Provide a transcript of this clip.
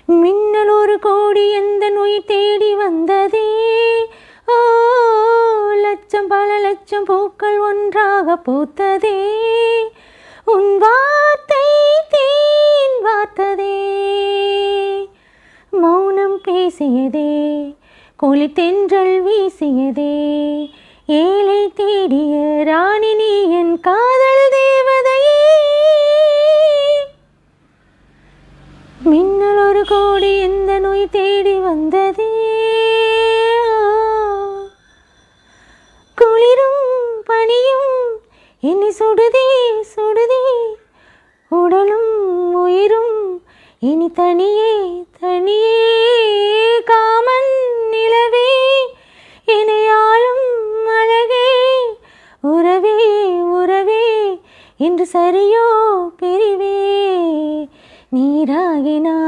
மின்னல் ஒரு கோடி எந்த நோய் தேடி வந்ததே. ஓ, லட்சம் பல லட்சம் பூக்கள் ஒன்றாக பூத்ததே. உன் வார்த்தை தேன் வார்த்ததே. மௌனம் பேசியதே, குளித்தென்றல் வீசியதே. ஏழை தேடிய ராணி நீ என் காதல் தேவதையே. மின்னல் ஒரு கோடி எந்த நோய் தேடி வந்ததே. குளிரும் பனியும் என்னை சுடுதே சுடுதே. உடலும் உயிரும் இனி தனியே தனியே. காமன் நிலவே இணையாலும் அழகே. உறவே உறவே என்று சரியோ பிரிவே நீராகினா.